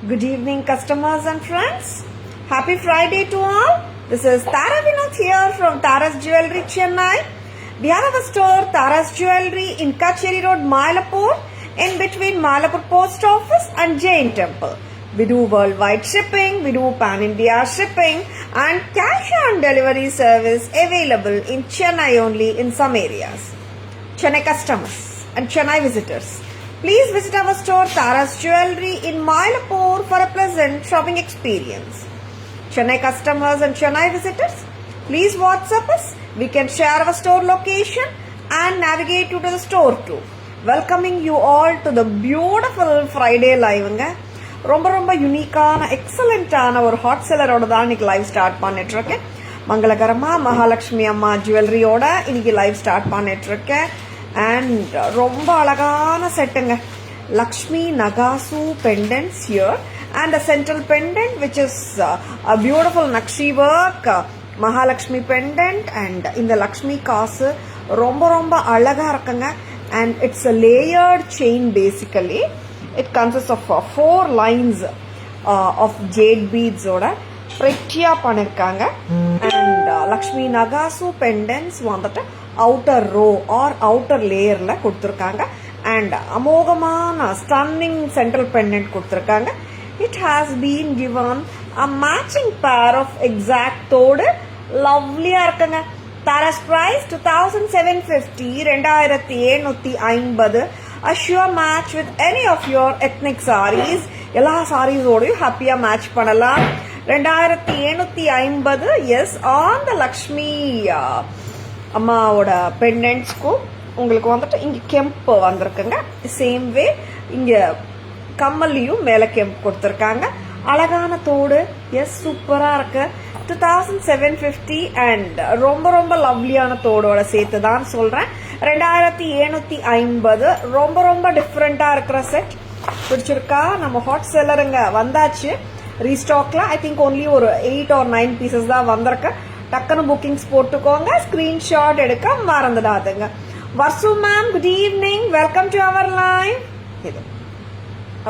Good evening, customers and friends. Happy Friday to all. This is Tara Vinod here from Tara's Jewelry, Chennai. We have a store, Tara's Jewelry, in Kacheri Road, Mylapore, in between Mylapore Post Office and Jain Temple. We do worldwide shipping, we do pan-India shipping, and cash-on delivery service available in Chennai only in some areas. Chennai customers and Chennai visitors, please visit our store Tara's Jewelry in Mylapore for a pleasant shopping experience. Chennai customers and Chennai visitors, please WhatsApp us. We can share our store location and navigate you to the store too. Welcoming you all to the beautiful Friday live. ரொம்ப யூனிக்கான எக்ஸலண்டான ஒரு hot செல்லரோட தான் இன்னைக்கு live start பண்ணிட்டு இருக்கேன். மங்களகரமா மகாலட்சுமி அம்மா ஜுவல்லரியோட இன்னைக்கு live start பண்ணிட்டு இருக்கேன். அண்ட் ரொம்ப அழகான செட்டுங்க. லக்ஷ்மி நகாசு pendants here and a central pendant which is a beautiful Nakshi work Mahalakshmi pendant and in the Lakshmi காசு ரொம்ப அழகா இருக்குங்க. and it's a layered chain basically. It consists of 4 lines of jade beads ஓட pretty-ஆ பண்ணிருக்காங்க. and Lakshmi Nagasu pendants வந்துட்டு outer row or outer layerல கொடுத்திருக்காங்க. and அமோகமான stunning central pendant கொடுத்திருக்காங்க. It has been given a matching pair of exact தோடு lovely-ஆ இருக்குங்க. Tara's price 2750 2750. A sure match with any of your ethnic sarees. எல்லா சாரீஸோடையும் ஹாப்பியா match பண்ணலாம். 2750. yes on the Lakshmi அம்மாவோட பெண்டன்ட்ஸ்க்கும் உங்களுக்கு வந்துட்டு இங்க கெம்பு வந்திருக்குங்க. சேம் வே இங்க கம்மல்லையும் மேல கெம்பு கொடுத்துருக்காங்க. அழகான தோடு. எஸ் சூப்பரா இருக்கு. 2750 அண்ட் ரொம்ப லவ்லியான தோடோட சேர்த்து தான் சொல்றேன். 2750 ரொம்ப டிஃப்ரெண்டா இருக்கிற செட். பிடிச்சிருக்கா? நம்ம ஹாட் செல்லருங்க வந்தாச்சு ரீஸ்டாக்ல. ஐ திங்க் ஒன்லி ஒரு 8 or 9 பீசஸ் தான் வந்திருக்கு. டக்குன்னு புக்கிங்ஸ் போட்டுக்கோங்க. ஸ்கிரீன்ஷாட் எடுக்க மறந்துடாதுங்க. Varshu ma'am good evening, welcome to our live. இது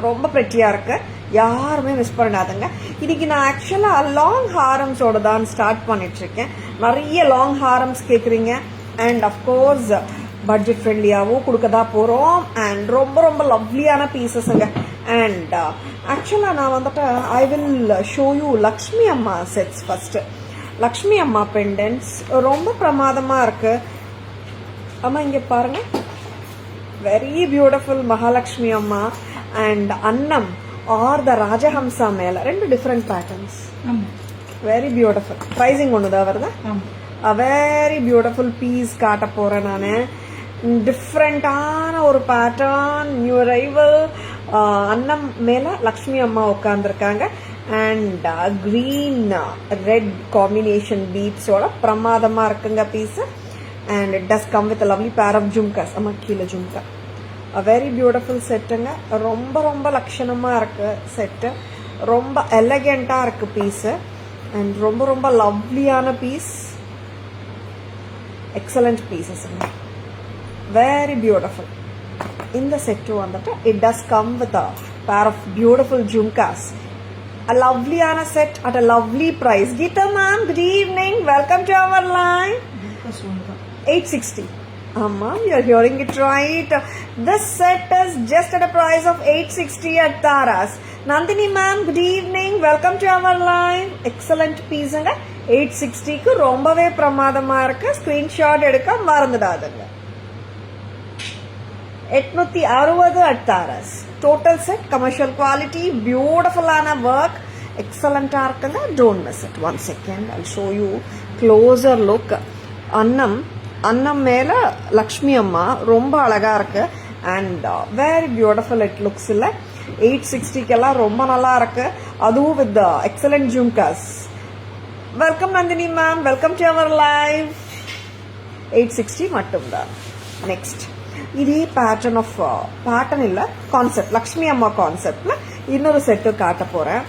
ரொம்ப பிரெட்டியா இருக்கு, யாருமே மிஸ் பண்ணாதுங்க. இன்னைக்கு நான் ஆக்சுவலா லாங் ஹாரம்ஸோட தான் ஸ்டார்ட் பண்ணிட்டு இருக்கேன். நிறைய லாங் ஹாரம்ஸ் கேக்குறீங்க அண்ட் அஃப்கோர்ஸ் பட்ஜெட் ஃப்ரெண்ட்லியாவும் கொடுக்கதான் போறோம். அண்ட் ரொம்ப லவ்லியான பீசஸ்ங்க. அண்ட் ஆக்சுவலா நான் வந்துட்டு I will show you Lakshmi அம்மா செட்ஸ். ஃபர்ஸ்ட் லக்ஷ்மி அம்மா பெண்டன்ட்ஸ் ரொம்ப பிரமாதமா இருக்கு. அம்மா இங்க பாருங்க, வெரி பியூட்டிஃபுல் மகாலட்சுமி அம்மா அண்ட் அன்னம் ஆர் த ராஜஹம்சா மேல 2 different patterns. Very beautiful. Pricing ஒண்ணுதான் வருதா? வெரி பியூட்டிஃபுல் பீஸ் காட்ட போறேன் நானு. டிஃப்ரெண்டான ஒரு பேட்டர்ன், நியூ அரைவல். அன்னம் மேல லக்ஷ்மி அம்மா உட்கார்ந்துருக்காங்க அண்ட் கிரீன் ரெட் காம்பினேஷன் பீட்ஸோட பிரமாதமா இருக்குங்க piece. and it does come with a lovely pair of jhumkas. அம்மா கீழே ஜும்கா. a very beautiful செட்டுங்க. ரொம்ப லட்சணமா இருக்கு செட்டு. ரொம்ப எலகெண்டா இருக்கு பீஸ் அண்ட் ரொம்ப லவ்லியான piece. Excellent pieces. Very beautiful. இந்த செட்டு வந்துட்டு it does come with a pair of beautiful jhumkas. a lovelyயான set at a lovely price. Geeta ma'am, good evening, welcome to our line. 860. Ma'am, you're hearing it right. This set is just at a price of 860 at Tara's. Nandini ma'am, good evening, welcome to our live. Excellent piece. 860 க்கு ரொம்பவே பிரமாதமா இருக்கு. Screenshot எடுக்க மறந்துடாதுங்க. 860 at Tara's. Total set, commercial quality, beautiful ஆன work, excellent ஆ இருக்குங்க. Don't miss it. One second, I'll show you closer look. அன்னம் மேல லக்ஷ்மி அம்மா ரொம்ப அழகா இருக்கு and very beautiful it looks. இல்ல 860 ரொம்ப நல்லா இருக்கு. அதுவும் with excellent jhumkas. Welcome Nandini ma'am, welcome to our live. 860 மட்டும்தான். நெக்ஸ்ட் இதே பேட்டர்ன் ஆஃப் பேட்டர்ன் இல்ல கான்செப்ட், லக்ஷ்மி அம்மா கான்செப்ட்ல இன்னொரு செட்டு காட்ட போறேன்.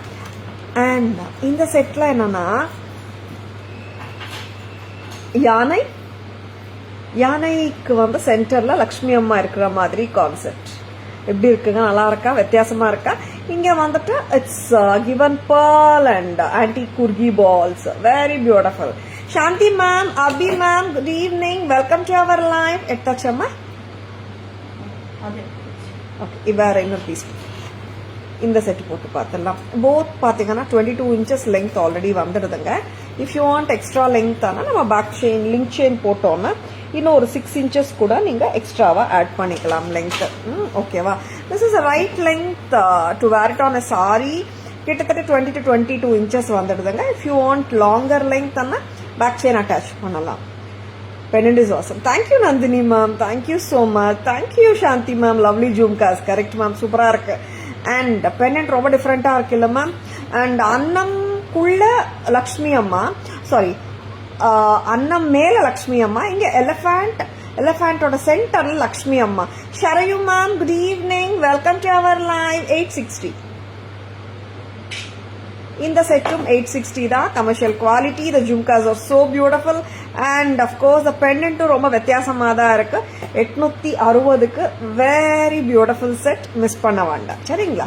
அண்ட் இந்த செட்ல என்னன்னா யானைக்கு வந்து சென்டர்ல லக்ஷ்மி அம்மா இருக்கிற மாதிரி கான்செப்ட். எப்படி இருக்குங்க? நல்லா இருக்கா? வித்தியாசமா இருக்கா? இங்கே வந்துட்டு it's given pearl and antique kurgi balls. Very beautiful. Shanti ma'am, Abhi ma'am, good evening. Welcome to our live. எட்டாச்சம்மா? ஓகே, வேற இன்னொரு பீஸ் இந்த செட் போட்டு பார்த்துடலாம். போத் பார்த்தீங்கன்னா 22 inches லெங்த் ஆல்ரெடி வந்துடுதுங்க. If you want extra length ஆனால் நம்ம பேக் செயின் லிங்க் செயின் போட்டோன்னா இன்னும் ஒரு 6 inches கூட நீங்கள் எக்ஸ்ட்ராவாக ஆட் பண்ணிக்கலாம் லெங்த். ஓகேவா? This is a right length to wear it on a sari. கிட்டத்தட்ட 20 to 22 inches வந்துடுதுங்க. If you want longer length ஆனால் பேக் செயின் அட்டாச் பண்ணலாம். Pendant is awesome. Thank you Nandini ma'am. Thank you so much. Thank you Shanti ma'am. Lovely jhumkas. Correct ma'am. Super இருக்கு. And pendant ரொம்ப டிஃபரெண்டா இருக்குல்ல ma'am. And அன்னம் குள்ள லக்ஷ்மி அம்மா, sorry அன்னம் மேல லக்ஷ்மி அம்மா, இங்க எலிஃபண்டோட சென்டர்ல லக்ஷ்மி அம்மா. Sharayu ma'am, good evening. Welcome to our live. 860. இந்த செட்டும் 860 தான். Commercial quality. The jhumkas are so beautiful and of course the பெண்டன்ட்டும் ரொம்ப வித்தியாசமாக தான் இருக்கு. 860க்கு வெரி பியூட்டிஃபுல் செட். மிஸ் பண்ண வேண்டாம் சரிங்களா?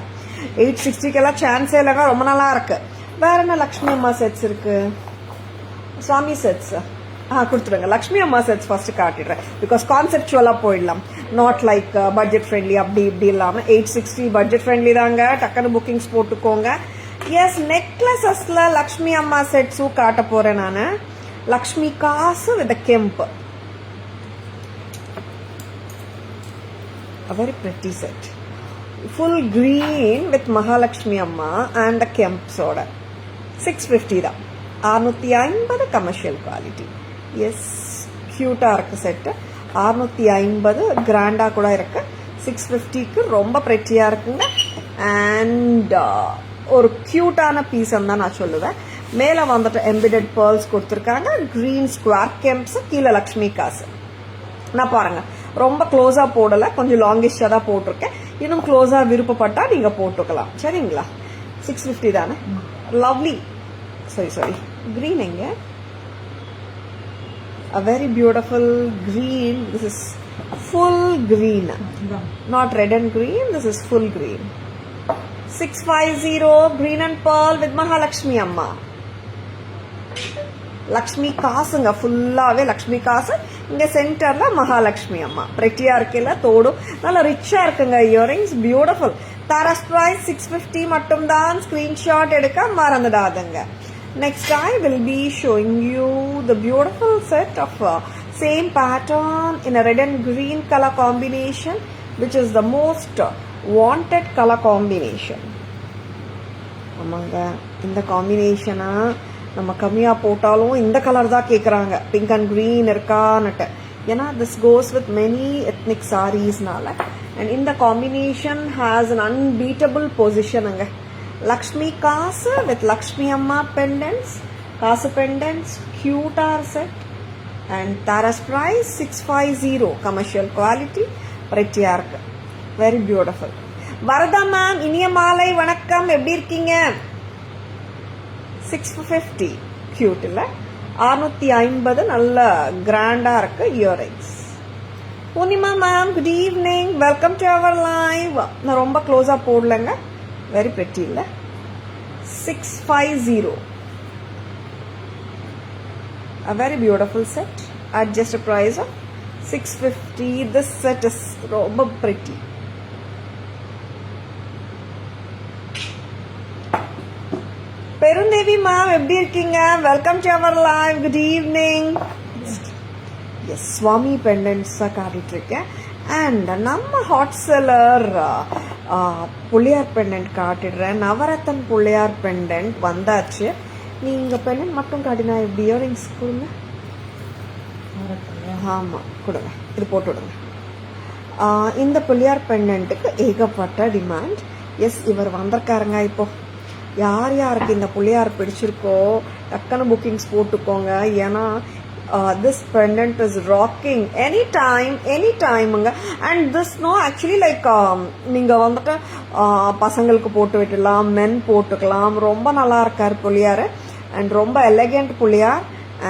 860க்கெல்லாம் சான்ஸே இல்லைங்க. ரொம்ப நல்லா இருக்கு. வேற என்ன லக்ஷ்மி அம்மா செட்ஸ் இருக்கு? சுவாமி செட்ஸ் கொடுத்துருங்க. லக்ஷ்மி அம்மா செட்ஸ் ஃபர்ஸ்ட் காட்டிடுறேன். பிகாஸ் கான்செப்டுவலா போயிடலாம். நாட் லைக் பட்ஜெட் ஃப்ரெண்ட்லி அப்படி இப்படி இல்லாமல் 860 பட்ஜெட் ஃப்ரெண்ட்லி தாங்க. டக்குன்னு புக்கிங்ஸ் போட்டுக்கோங்க. எஸ், நெக்லஸஸ்ல லக்ஷ்மி அம்மா செட்ஸும் காட்ட போறேன் நானு. லக்ஷ்மி காசு with கெம்ப். A very pretty set. Full green with Mahalakshmi Amma and the kemps order. 650 தான். 650 commercial quality. Yes, cute இருக்கு செட். 650 கிராண்டா கூட இருக்கு. 650க்கு ரொம்ப பிரெட்டியா இருக்குங்க. அண்ட் ஒரு கியூட்டான பீஸ் தான் நான் சொல்லுவேன். மேலே வந்துட்டு எம்பிடட் பேர்ல்ஸ் கொடுத்துருக்காங்க. கிரீன் ஸ்கொயர் கெம்ப்ஸ், கீழே லக்ஷ்மி காசு. நான் பாருங்க ரொம்ப க்ளோஸா போடல, கொஞ்சம் லாங்கிஷா தான் போட்டிருக்கேன். இன்னும் க்ளோஸா விருப்பப்பட்டா நீங்க போட்டுக்கலாம் சரிங்களா? 650 தானே. லவ்லி. சாரி கிரீன் எங்க? A very beautiful green. This is full green, not red and green. This is full green. 650 green and pearl with Mahalakshmi Amma. Lakshmi காசுங்க. ஃபுல்லாவே லக்ஷ்மி காசு. இங்க சென்டர்ல மகாலட்சுமி அம்மா. பிரெட்டியா இருக்குல்ல, தோடும் நல்லா ரிச்சா இருக்குங்க. Earrings beautiful. தாராஸ் பிரைஸ் 650 மட்டும் தான். ஸ்கிரீன்ஷாட் எடுக்க மறந்துடாதுங்க. Next I will be showing you the beautiful set of same pattern in a red and green color combination, which is the most wanted color combination. ஆமாங்க, இந்த காம்பினேஷனா நம்ம கம்மியா போட்டாலும் இந்த கலர் தான் கேட்குறாங்க. பிங்க் அண்ட் கிரீன் இருக்கான்னுட்டு. ஏன்னா this goes with many ethnic சாரீஸ்னால. அண்ட் இந்த காம்பினேஷன் ஹேஸ் அன் அன்பீட்டபிள் பொசிஷனுங்க. லக்ஷ்மி காசு வித் லக்ஷ்மி அம்மா பெண்டன்ஸ், காசு பெண்டன்ஸ், கியூட்டார் set. And Tara's price 650 commercial quality. பிரெட்டியா இருக்கு. Very beautiful. வரதா மேம், இனிய மாலை வணக்கம். எப்படி இருக்கீங்க? 650 கியூட் இல்ல? 650 நல்ல கிராண்டா இருக்கு earrings. Poornima ma'am, good evening. Welcome to our live. நான் ரொம்ப க்ளோஸா போடலங்க. வெரி பிரெட்டி இல்ல? 650. A very beautiful set at just a price of 650. This set is ரொம்ப pretty. பெருந்தேவி மேம், எப்படி இருக்கீங்க? Welcome to our live. Good evening. Yes, Swami pendants காட்டிட்டு இருக்கேன். And நம்ம ஹாட் செல்லர் புள்ளியார் பெண்டன்ட் காட்டிடுறேன். நவரத்தன் புள்ளியார் பெண்டன்ட் வந்தாச்சு. நீங்க பெண்டன்ட் மட்டும் காட்டினா எப்படி? இயரிங்ஸ் கொடுங்க. ஆமா கொடுங்க, இது போட்டு விடுங்க. இந்த புள்ளியார் பெண்டன்ட்டுக்கு ஏகப்பட்ட டிமாண்ட். எஸ், இவர் வந்திருக்காருங்க. இப்போ யார் யாருக்கு இந்த புள்ளியார் பிடிச்சிருக்கோ டக்குன்னு புக்கிங்ஸ் போட்டுக்கோங்க. ஏன்னா this pendant is rocking any டைமுங்க. And this no actually like நீங்க வந்துட்டு பசங்களுக்கு போட்டு விட்டுலாம், மென் போட்டுக்கலாம். ரொம்ப நல்லா இருக்காரு புள்ளியார். அண்ட் ரொம்ப எலகென்ட் புள்ளியார்.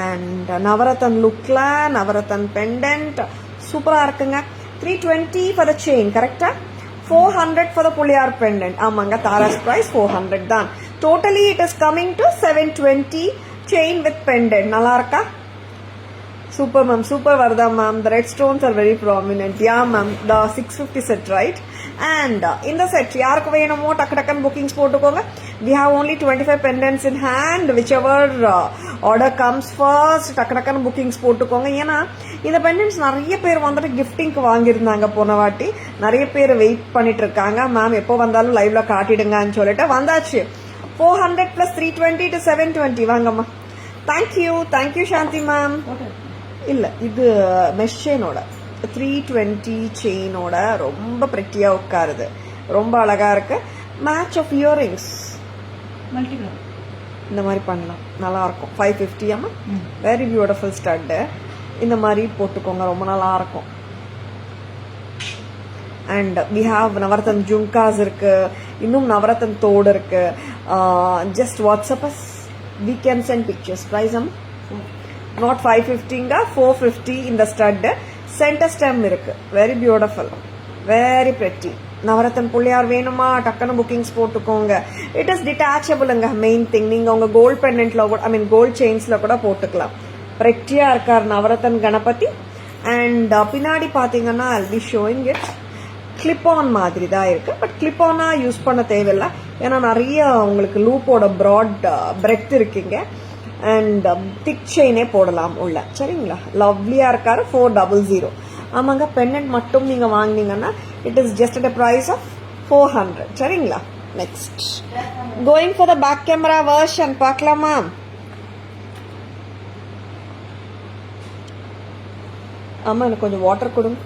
அண்ட் நவரத்தன் லுக்ல நவரத்தன் பெண்டன்ட் சூப்பரா இருக்குங்க. 320 ஃபார் த செயின். கரெக்டா? 400 for the Puliyar pendant. Amanga Tara's price 400 தான். Totally it is coming to 720 chain with pendant. Nalla irukka? Super ma'am, super Vardha ma'am. The red stones are very prominent. Yeah ma'am, the 650 set, right? And in the set, யாருக்கு வேணுமோ டக்கு டக்குன்னு bookings போட்டுக்கோங்க. We have only 25 pendants in hand. Whichever order comes first, டக்கு டக்குன்னு bookings போட்டுக்கோங்க. ஏன்னா இந்த pendants நிறைய பேர் வந்துட்டு கிஃப்டிங்க்கு வாங்கியிருந்தாங்க போன வாட்டி. நிறைய பேர் வெயிட் பண்ணிட்டு இருக்காங்க. மேம் எப்போ வந்தாலும் லைவ்ல காட்டிடுங்கன்னு சொல்லிட்டு வந்தாச்சு. 400 plus 320 to 720 வாங்கம்மா. Thank you Shanti ma'am. இல்ல இது மெஷ் செயினோட 320 செயினோட ரொம்ப பிரெட்டியா உட்காருது, ரொம்ப அழகா இருக்கு. மேட்ச் ஆஃப் இயரிங்ஸ் இந்த மாதிரி பண்ணலாம், நல்லா இருக்கும். 550 ஆமா, வெரி பியூட்டிஃபுல் ஸ்டட். இந்த மாதிரி போட்டுக்கோங்க, ரொம்ப நல்லா இருக்கும். And we have Navarathan jhumkas இருக்கு, இன்னும் நவரத்தன் தோடு இருக்கு. Just WhatsApp us, we can send pictures. Price அம்மா not 550 450 இந்த ஸ்டட். சென்டர் ஸ்டெம் இருக்கு, very beautiful, very pretty. Navarathan Pillaiyar வேணுமா டக்குன்னு புக்கிங்ஸ் போட்டுக்கோங்க. இட் இஸ் டிட்டாச்சபிளுங்க, மெயின் திங். நீங்க உங்க கோல்ட் பெண்டன்ட்ல கூட, ஐ மீன் கோல்ட் செயின்ஸ்ல கூட போட்டுக்கலாம். பிரெட்டியா இருக்கார் நவரத்தன் கணபதி. அண்ட் பின்னாடி பாத்தீங்கன்னா I'll be showing it. Clip on மாதிரி தான் இருக்கு, பட் கிளிப் ஆனா யூஸ் பண்ண தேவையில்லை. ஏன்னா நிறைய உங்களுக்கு லூப்போட ப்ராட் பிரெத் இருக்குங்க. அண்ட் திக் செயினே போடலாம் உள்ள, சரிங்களா? லவ்லியா இருக்காரு. 400. ஆமாங்க, பெண்டன்ட் மட்டும் நீங்க வாங்கினீங்கன்னா it is just at price of 400, சரிங்களா? Next going for the back camera version பார்க்கலாமா? ஆமா, எனக்கு கொஞ்சம் வாட்டர் கொடுங்க.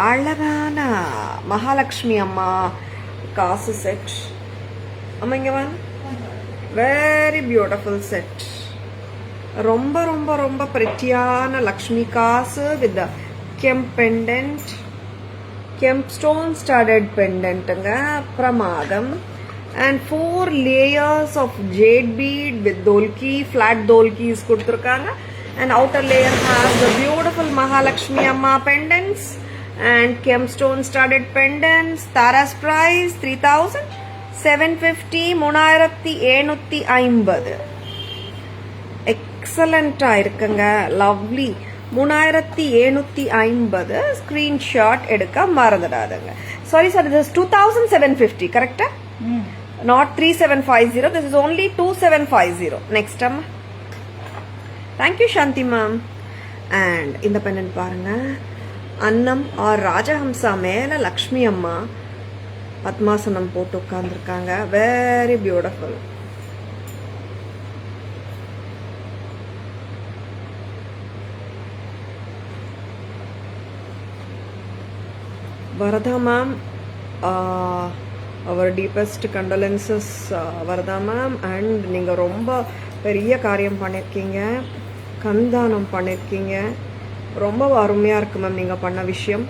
அழகான மகாலட்சுமி அம்மா காசு செட். ஆமா, இங்க வாங்க. Very beautiful set. ரொம்ப ரொம்ப ரொம்ப பிரெட்டியான லக்ஷ்மி காசு with kemp pendant, kemp stone studded பெண்டன்ட்டுங்க, பிரமாதம். And 4 layers of jade bead with dholki, flat dholkis கொடுத்துருக்காங்க. And outer layer has the beautiful Mahalakshmi அம்மா pendants and kemp stone studded pendants. Thara's price 3750, 3750. எக்ஸலண்டா இருக்குங்க, லவ்லி. 3750. ஸ்கிரீன்ஷாட் எடுக்க மறந்துடாதுங்க. சாரி சார், this is 2750, கரெக்டா? Not 3750. this is only 2750. Next அம்மா. Thank you Shanti ma'am. அண்ட் இந்த pendant பாருங்க, அன்னம் ஆர் ராஜஹம்சா மேல லக்ஷ்மி அம்மா பத்மாசனம் போட்டு உட்கார்ந்துருக்காங்க. Very beautiful. Varadha ma'am, our deepest condolences Varadha ma'am. And நீங்க ரொம்ப பெரிய காரியம் பண்ணிருக்கீங்க, கண்தானம் பண்ணிருக்கீங்க. ரொம்ப அருமையா இருக்கு மேம் நீங்க பண்ண விஷயம்.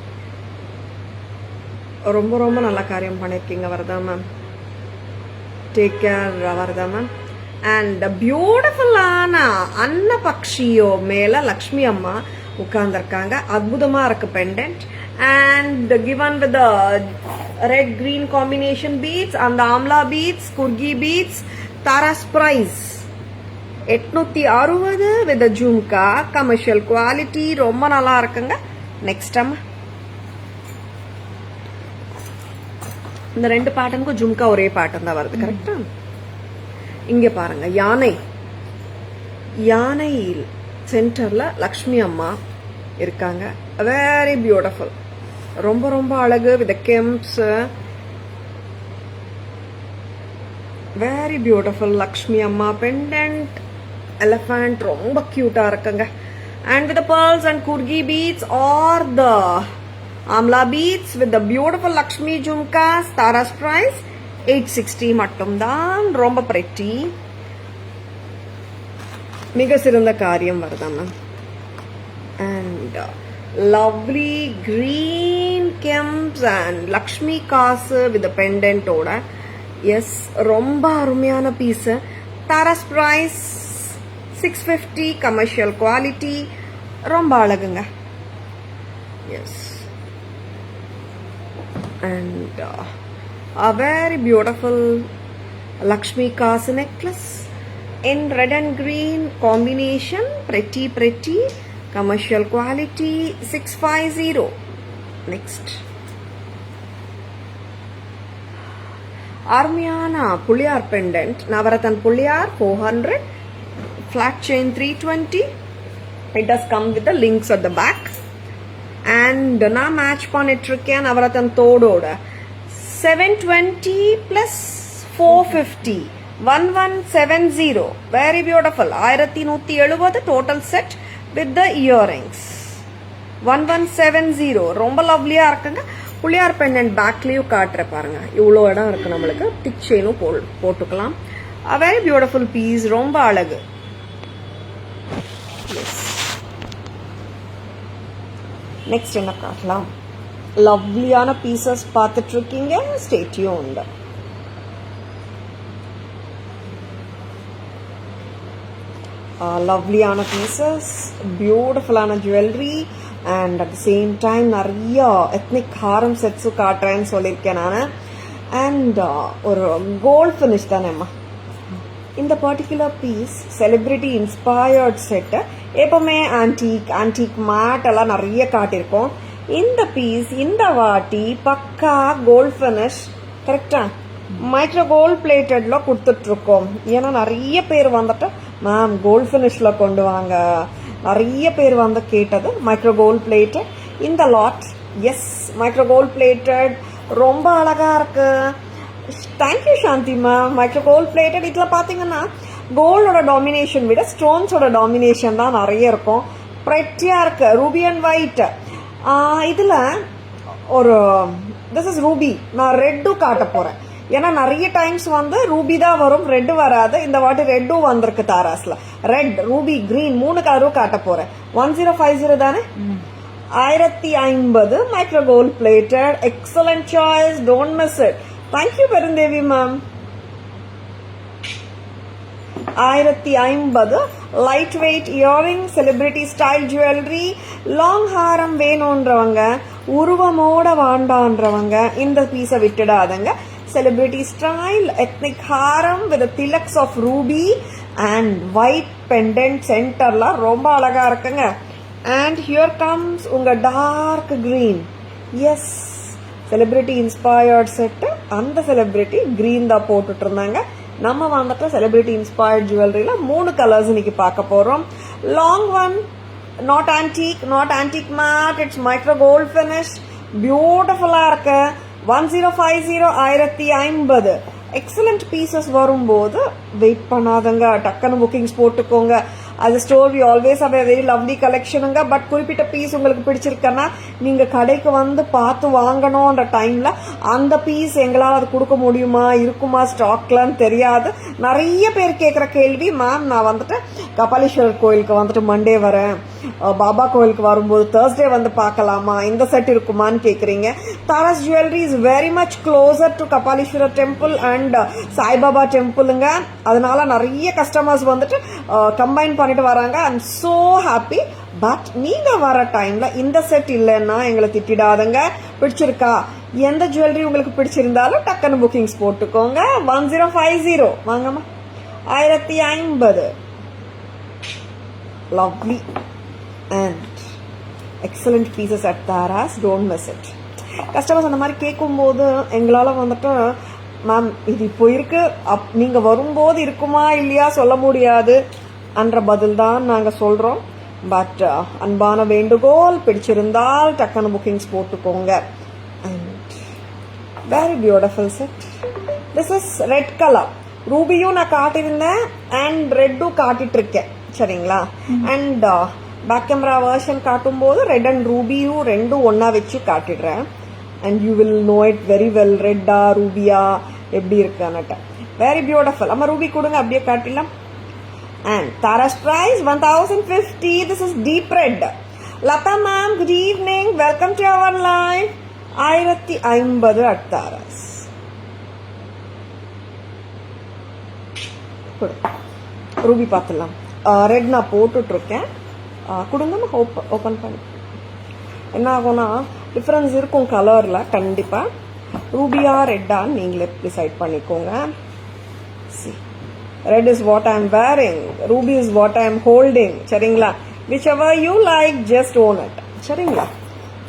ரொம்ப ரொம்ப நல்ல காரியம் பண்ணிருக்கீங்க Varadha ma'am. Take care Varadha ma'am. And பியூட்டிஃபுல்லான அன்ன பக்ஷியோ மேல லக்ஷ்மி அம்மா உட்கார்ந்துருக்காங்க. அற்புதமா இருக்கு pendant. And given with red green combination beads, அந்த ஆம்லா பீட்ஸ், குர்கி beads. Thara's price 860 with jhumka, commercial quality, ரொம்ப நல்லா இருக்குங்க. நெக்ஸ்ட் அம்மா, இந்த 2 பேட்டர்னுக்கும் ஜும்கா ஒரே பேட்டர்ன் தான் வருது, கரெக்டா? இங்க பாருங்க, யானை சென்டர்ல லக்ஷ்மி அம்மா இருக்காங்க. வெரி பியூட்டிஃபுல், ரொம்ப ரொம்ப அழகு with kemps. Very beautiful Lakshmi அம்மா பெண்டன்ட், எலிஃபண்ட், ரொம்ப கியூட்டா இருக்குங்க. And with pearls and kurgi beads or the amla beads with the beautiful Lakshmi jhumkas. Tara's price 860 மட்டும்தான். ரொம்ப pretty, மிக சிறந்த காரியம் வருதா ma'am. And lovely green kems and Lakshmi காசு with the pendant ஓட. எஸ், ரொம்ப அருமையான piece. Tara's price 650, commercial quality, ரொம்ப அழகுங்க. Yes, and a very beautiful Lakshmi Kaasa necklace in red and green combination. Pretty commercial quality, 650. Next, Armiana Puliyar pendant, Navaratan Puliyar 400, flat chain 320. It does come with the links at the back. And na match pannitrukken Navaratan Thododa 720 plus 450, 1170. Very beautiful. 1170 total set with the earrings. 1170. ரொம்ப லவ்லியா இருக்குங்க. புள்ளியார் pendant பேக்லயும் காட்டுற பாருங்க. இவ்வளோ இடம் இருக்கு நம்மளுக்கு. Tick செயினும் போட்டுக்கலாம். A very beautiful piece. ரொம்ப அழகு. நெக்ஸ்ட் என்ன காட்டலாம்? லவ்லியான பீசஸ் பார்த்துட்டு இருக்கீங்க. Stay tuned. லவ்லியான பீசஸ், பியூட்டிஃபுல்லான jewellery and at the same time நிறைய எத்னிக் ஹாரம் செட்ஸும் காட்டுறேன்னு சொல்லியிருக்கேன் நான். அண்ட் ஒரு கோல்ட் ஃபினிஷ் தானேம்மா இந்த particular piece. Celebrity inspired set. எப்பவுமே ஆன்டிக் மேட் எல்லாம் நிறைய காட்டியிருக்கோம். இந்த பீஸ் இந்த வாட்டி பக்கா கோல்ட் ஃபினிஷ். கரெக்டா? மைக்ரோ கோல்ட் பிளேட்டட்ல கொடுத்துட்டு இருக்கோம். ஏன்னா நிறைய பேர் வந்துட்டு மேம் கோல்ட் ஃபினிஷ்ல கொண்டு வாங்க, நிறைய பேர் வந்து கேட்டது மைக்ரோ கோல்ட் பிளேட்டட். இந்த lot is micro gold plated ரொம்ப அழகா இருக்கு. Thank you Shanti ma'am. Micro gold plated இதுல பாத்தீங்கன்னா கோல்டோட டாமினேஷன் விட ஸ்டோன்ஸோட டாமினேஷன் தான் நிறைய இருக்கும். பிரெட்டியா இருக்கு. Ruby and white. இதுல ஒரு திஸ் இஸ் ரூபி. நான் ரெட்டும் காட்ட போறேன். ஏன்னா நிறைய டைம்ஸ் வந்து ரூபி தான் வரும், ரெட் வராது. இந்த வாட்டி ரெட்டும் வந்திருக்கு தாராஸ்ல. ரெட், ரூபி, கிரீன் 3 கலரும் காட்ட போறேன். 1050 தானே? 1050 micro gold plated. Excellent choice. Don't miss it. Thank you Perundevi ma'am. 1050 light weight earring, celebrity style jewellery. Long ஹாரம் வேணும்ன்றவங்க, உருவமோட வாண்டான்றவங்க இந்த பீஸை விட்டுடாதங்க. Celebrity style ethnic haram with the tilaks of ruby and white pendant centerla ரொம்ப அழகா இருக்குங்க. And here comes உங்க dark green. Yes, celebrity inspired set. அந்த celebrity green தான் போட்டுட்டு இருந்தாங்க. நம்ம வந்துட்டு celebrity inspired jewelryல 3 கலர்ஸ் இன்னைக்கு பார்க்க போறோம். Long one, not antique matte, it's micro gold finish. பியூட்டிஃபுல்லா இருக்கு. 1050 1050. எக்ஸலண்ட் பீசஸ் வரும்போது வெயிட் பண்ணாதங்க, டக்குன்னு புக்கிங்ஸ் போட்டுக்கோங்க. அது store we always have a very lovely கலெக்ஷனுங்க. பட் குறிப்பிட்ட பீஸ் உங்களுக்கு பிடிச்சிருக்கன்னா நீங்க கடைக்கு வந்து பார்த்து வாங்கணும்ன்ற டைம்ல அந்த பீஸ் எங்களால் அது கொடுக்க முடியுமா, இருக்குமா ஸ்டாக்லான்னு தெரியாது. நிறைய பேர் கேட்குற கேள்வி, மேம் நான் வந்துட்டு கபாலீஸ்வரர் கோயிலுக்கு வந்துட்டு மண்டே வரேன், பாபா கோயிலுக்கு வரும்போது தேர்ஸ்டே வந்து பார்க்கலாமா, இந்த செட் இருக்குமான்னு கேட்குறீங்க. Tara's jewellery is very much closer to Kapaleeshwarar temple and Saibaba டெம்பிளுங்க. அதனால நிறைய கஸ்டமர்ஸ் வந்துட்டு கம்பைன் பண்ணிட்டு வராங்க. I'm so happy. பட் நீங்க வர டைம்ல இந்த செட் இல்லைன்னா எங்களை திட்டிடாதங்க. பிடிச்சிருக்கா, எந்த ஜுவல்லரி உங்களுக்கு பிடிச்சிருந்தாலும் டக்குன்னு புக்கிங்ஸ் போட்டுக்கோங்க. 1050 வாங்கம்மா. 1050 lovely and excellent pieces at Tara's. Don't miss it. Customers அந்த மாதிரி கேட்கும்போது எங்களால் வந்துட்டு மேம் இது இப்போ இருக்கு, நீங்க வரும்போது இருக்குமா இல்லையா சொல்ல முடியாது என்ற பதில் தான் நாங்கள் சொல்றோம். பட் அன்பான வேண்டுகோள், பிடிச்சிருந்தால் டக்குன்னு புக்கிங்ஸ் போட்டுக்கோங்க. And very beautiful set. This is red colour. ரூபியும் நான் காட்டியிருந்தேன் அண்ட் ரெட்டும் காட்டிட்டு இருக்கேன். சரிங்களா? அண்ட் பேக் கேமரா வெர்ஷன் காட்டும் போது ரெட் அண்ட் ரூபியும் ரெண்டும் ஒன்னா வச்சு காட்டிடுறேன். And you will know it very well. ரெட்டா ரூபியா எப்படி இருக்குன்னுட்டு. Very beautiful. அம்மா ரூபி கொடுங்க, அப்படியே காட்டிடலாம். And Tara's price 1050. This is deep red. Latha ma'am good evening, welcome to our live. 1050 at Tara's. Ruby பார்த்துலாம். ரெட் நான் போட்டுட்டு இருக்கேன். கொடுங்கம்மா, ஓப்பன் பண்ணி. என்ன ஆகும்னா டிஃபரன்ஸ் இருக்கும் கலர்ல கண்டிப்பா. ரூபியா ரெட்டான்னு நீங்களே டிசைட் பண்ணிக்கோங்க. see, red is what I am wearing, ruby is what I am holding. சரிங்களா? whichever you like, just own it. சரிங்களா?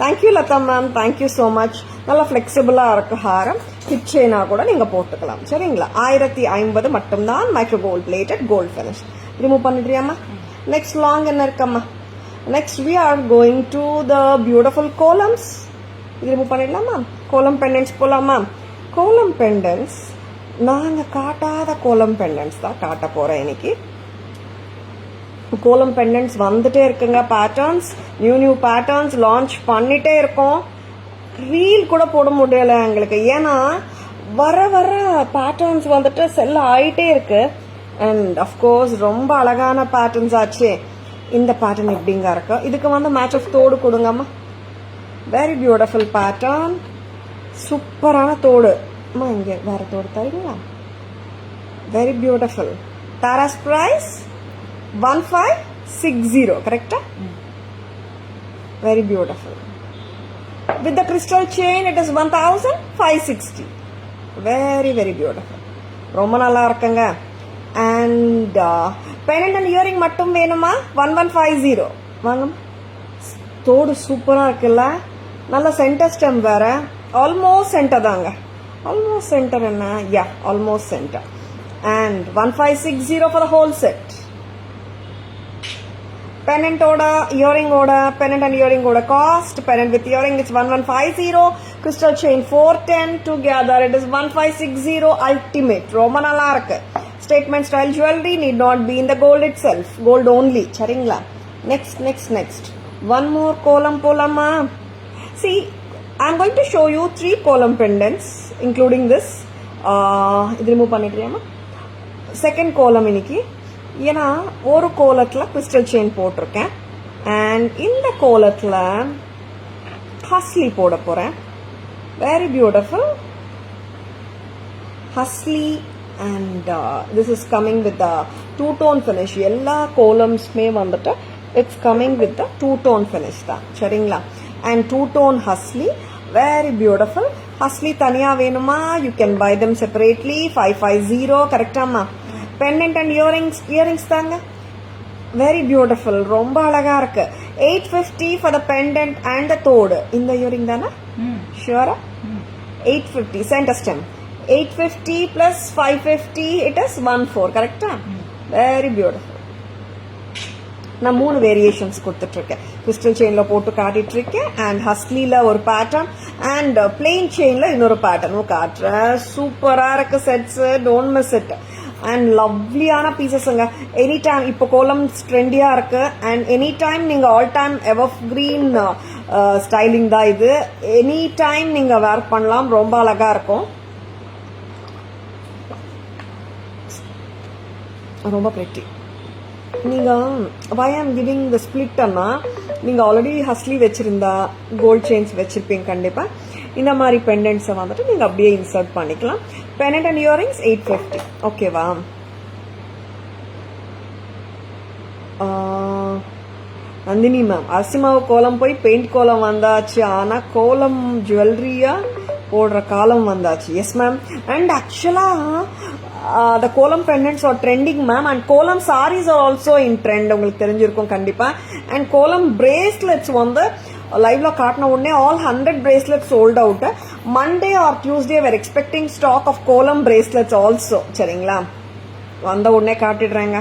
Thank you Latha ma'am, thank you so much. நல்லா ஃப்ளெக்சிபிளாக இருக்கு ஹாரம். ஹிப் செயினா கூட நீங்கள் போட்டுக்கலாம். சரிங்களா? 1050 மட்டும்தான். Micro gold plated gold finish. Remove பண்ணிடுறியாம்மா? நெக்ஸ்ட் லாங் என்ன இருக்கம்மா? Next we are going to the beautiful kolams. இது ரிமூவ் பண்ணிடலாமா? கோலம் பெண்டன்ஸ் போலாமா? கோலம் பெண்டன்ஸ் நாங்கள் காட்டாத கோலம் பெண்டன்ஸ் தான் காட்ட போகிறேன் இன்னைக்கு. கோலம் பெண்டன்ஸ் வந்துட்டே இருக்குங்க. பேட்டர்ன்ஸ், நியூ பேட்டர்ன்ஸ் லான்ச் பண்ணிட்டே இருக்கோம். ரீல் கூட போட முடியல எங்களுக்கு, ஏன்னா வர பேட்டர்ன்ஸ் வந்துட்டு செல் ஆயிட்டே இருக்கு. அண்ட் அஃப்கோர்ஸ் ரொம்ப அழகான பேட்டர்ன்ஸ் ஆச்சு. இந்த பேட்டர்ன் எப்படிங்க இருக்கு? இதுக்கு வந்து மேட்ச் ஆஃப் தோடு கொடுங்கம்மா. வெரி பியூட்டிஃபுல் பேட்டர்ன், சூப்பரான தோடு. அம்மா இங்கே வேற தோடு தரீங்களா? Very beautiful. Thara's price 1560, correct? Very beautiful. With the crystal chain, it is 1560. Very beautiful. ரொம்ப நல்லா இருக்குங்க. And pendant and earring மட்டும் வேணுமா? 1150. வாங்க. தோடு சூப்பரா இருக்குல்ல? நல்ல சென்டர் ஸ்டெம் வேற. ஆல்மோஸ்ட் சென்டர் தாங்க. ஆல்மோஸ்ட் சென்டர் என்ன? யா, almost centre. And 1560 for the whole set. Pendant oda, earring oda, pendant and earring oda cost. Pendant with earring it's 1150. Crystal chain 410. Together it is 1560 ultimate. ரொம்ப நல்லா இருக்கு. Statement style jewelry need not be in the gold itself. Gold only. சரிங்களா? Next. One more column polama. See, I'm going to show you 3 column pendants including this. இது remove பண்ணிடுறியாமா? Second கோலம் இன்னைக்கு. ஏன்னா ஒரு கோலத்தில் கிறிஸ்டல் செயின் போட்டிருக்கேன். And இந்த கோலத்தில் ஹஸ்லி போட போகிறேன். Very beautiful hasli. And this is coming with the 2-tone finish. எல்லா கோலம்ஸுமே வந்துட்டு it's coming with the 2-tone finish தான். சரிங்களா? And 2-tone hasli, very beautiful. Hasli தனியாக வேணுமா? You can buy them separately. 550. கரெக்டாமா? பெண்டன்ட் அண்ட் இயரிங்ஸ் தாங்க. வெரி பியூட்டிஃபுல், ரொம்ப அழகா இருக்கு. 850 for the pendant and the தோடு. இந்த இயரிங் தானே? ஷியூரா? 850 centre stem. 850 plus 550 it is 14. கரெக்டா? Very beautiful. நான் 3 வேரியேஷன்ஸ் கொடுத்துட்டு இருக்கேன். கிறிஸ்டல் செயின்ல போட்டு காட்டிட்டு இருக்கேன். அண்ட் ஹஸ்லில ஒரு பேட்டர்ன் அண்ட் பிளெயின் செயின்ல இன்னொரு பேட்டர்னும் காட்டுறேன். சூப்பரா இருக்கு sets. Don't miss it. And லவ்லியான பீசஸ்ங்க. எனி டைம் இப்போ கோலம்ஸ் ட்ரெண்டியா இருக்கு. அண்ட் எனி டைம் நீங்க all time evergreen styling தான் இது. எனி டைம் நீங்க வேர் பண்ணலாம். ரொம்ப அழகா இருக்கும். ரொம்ப பிரிட்டி. நீங்க why I'm giving the split அண்ணா, நீங்க ஆல்ரெடி ஹஸ்லி வச்சிருந்தா கோல்ட் செயின்ஸ் வச்சிருப்பீங்க கண்டிப்பா. இந்த மாதிரி பெண்டன்ட்ஸை வந்துட்டு நீங்க அப்படியே இன்சர்ட் பண்ணிக்கலாம். Pendant and earrings 850. ஓகேவா? நந்தினி மேம், அரிசிமாவு கோலம் போய் பெயிண்ட் கோலம் வந்தாச்சு. ஆனா கோலம் ஜுவல்லரியா போடுற காலம் வந்தாச்சு. Yes ma'am. அண்ட் ஆக்சுவலா the கோலம் pendants are trending ma'am, and கோலம் sarees are also in trend. உங்களுக்கு தெரிஞ்சிருக்கும் கண்டிப்பா. and கோலம் bracelets வந்து லைவ்ல காட்டின உடனே all 100 bracelets sold out. Monday or Tuesday we're expecting stock of கோலம் bracelets also. சரிங்களா? வந்த உடனே காட்டிடுறாங்க.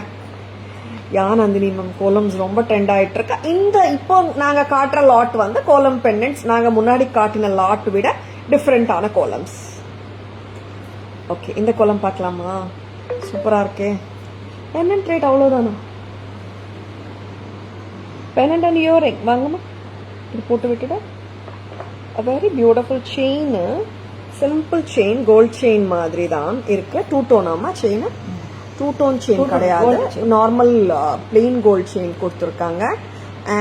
யா நந்தினி மேம், கோலம்ஸ் ரொம்ப ட்ரெண்ட் ஆயிட்டு இருக்கு. இந்த இப்போ நாங்க காட்டுற லாட் வந்து கோலம் பெண்டன்ட்ஸ். நாங்க முன்னாடி காட்டின லாட் விட டிஃப்ரெண்டான கோலம்ஸ். ஓகே, இந்த கோலம் பார்க்கலாமா? சூப்பரா இருக்கே. பெண்டன்ட் ரேட் அவ்வளோதானா? பெண்டன்ட் அண்ட் இயரிங் வாங்கம்மா. இது போட்டு விட்டுட. Very beautiful chain. Simple chain, gold chain மாதிரி தான் இருக்கு. 2-tone ஆமா செயின். 2-tone செயின் கிடையாது, நார்மல் பிளெயின் கோல்ட் செயின் கொடுத்துருக்காங்க.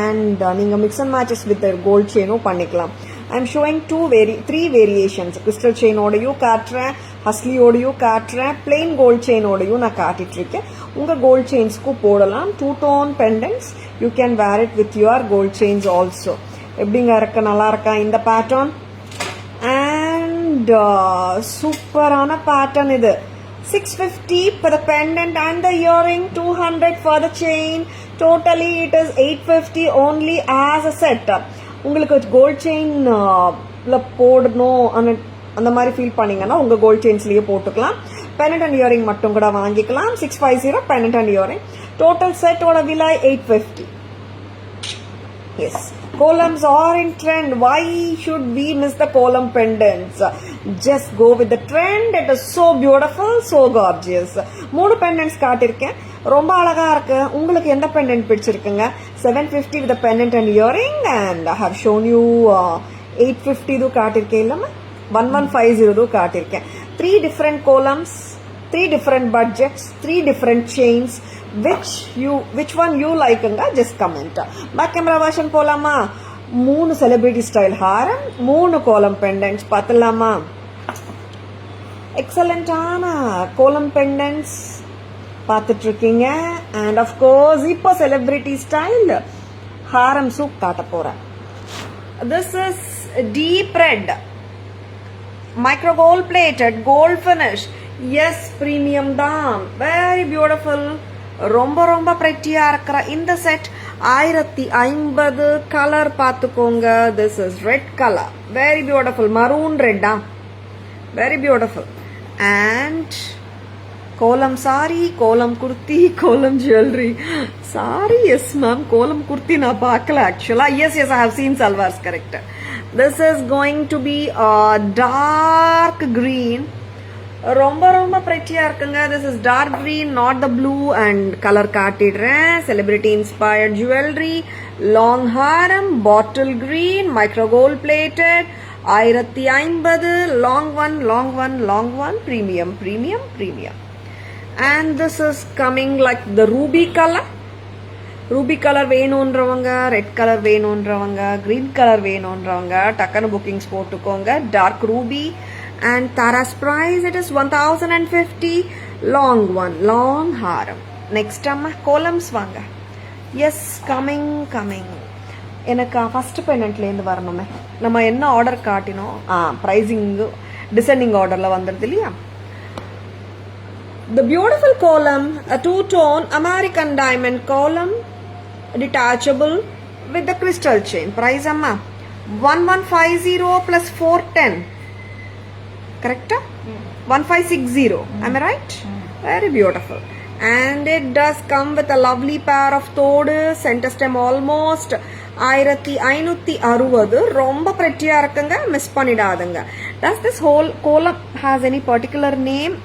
அண்ட் நீங்க mix and matches with gold செயினும் பண்ணிக்கலாம். I'm showing 3 variations. கிறிஸ்டல் செயினோடையும் காட்டுறேன், ஹஸ்லியோடையும் காட்டுறேன், பிளெயின் கோல்ட் செயினோடையும் நான் காட்டிட்டு இருக்கேன். உங்க கோல்ட் செயின்ஸ்க்கும் போடலாம். 2-tone pendants, you can wear it with your gold chains also. எப்படிங்க இருக்கு? நல்லா இருக்கா இந்த பேட்டர்ன்? அண்ட் and சூப்பரான பேட்டர்ன் இது. 650 for the pendant and the earring, 200 for the chain. Totally it is 850 only as a set. உங்களுக்கு gold chain போடணும் அந்த மாதிரி ஃபீல் பண்ணீங்கன்னா உங்க கோல்ட் செயின்ஸ்லயே போட்டுக்கலாம். பெனட் அண்ட் இயரிங் மட்டும் கூட வாங்கிக்கலாம். 650 பெனட் அண்ட் இயரிங். டோட்டல் செட்டோட விலை 850. Yes, columns are in trend. Why should we miss the column pendants? Just go with the trend. It is so beautiful, so gorgeous. 3 pendants காட்டிருக்கேன், ரொம்ப அழகா இருக்கு. உங்களுக்கு எந்த pendant பிடிச்சிருக்குங்க? 750 with the pendant and earring, and I have shown you 850 இது காட்டிருக்கேன் இல்லம்மா, 1150 இது காட்டிருக்கேன். 3 different columns, 3 different budgets, 3 different chains. Which one you like? Just comment. Back camera version போலாமா? 3 celebrity style ஹாரம், 3 column pendants பார்த்தலாமா? Excellent ஆன column pendants பார்த்துட்டு இருக்கீங்க. and of course இப்போ celebrity style ஹாரம் soup காட்ட போறேன். this is deep red, micro gold plated, gold finish. yes, premium தான், very beautiful. ரொம்ப ரொம்ப பிரெட்டியா இருக்கிற இந்த செட் 1050. கலர் பார்த்துக்கோங்க. This is red colour, very beautiful, maroon ரெட்டா, very beautiful. And kolam sari, kolam kurti, கோலம் ஜுவல்லரி. சாரி, எஸ் மேம், கோலம் குர்த்தி நான் பார்க்கல ஆக்சுவலா. Yes I have seen salwars, correct. This is going to be dark green. ரொம்ப ரொம்ப பிரெட்டியா இருக்குங்க. This is dark green, not the blue. And colour காட்டிடுறேன். Celebrity inspired jewellery, long haram, bottle green, micro gold plated, 1050. Long one, premium. And this is coming like the ruby colour. Ruby colour வேணும்ன்றவங்க, red colour வேணும்ன்றவங்க, green colour வேணும்ன்றவங்க டக்குன்னு bookings போட்டுக்கோங்க. Dark ruby. And Tara's price, it is 1050. long one, long haram. next amma columns vaanga. yes, coming. எனக்கு first பெண்டன்ட்ல இருந்து வரணுமே. நம்ம என்ன ஆர்டர் காட்டினோம், பிரைசிங் டிசெண்டிங் ஆர்டர்ல வந்துருது இல்லையா? the beautiful column, a two-tone American diamond column, detachable with the crystal chain. price amma 1150 plus 410. correct? 1560. am I right? very beautiful. and it does come with a lovely pair of தோடு, center stem almost 1560. ரொம்ப pretty-ஆ இருக்குங்க, miss பண்ணிடாதுங்க. does this whole column has any particular name?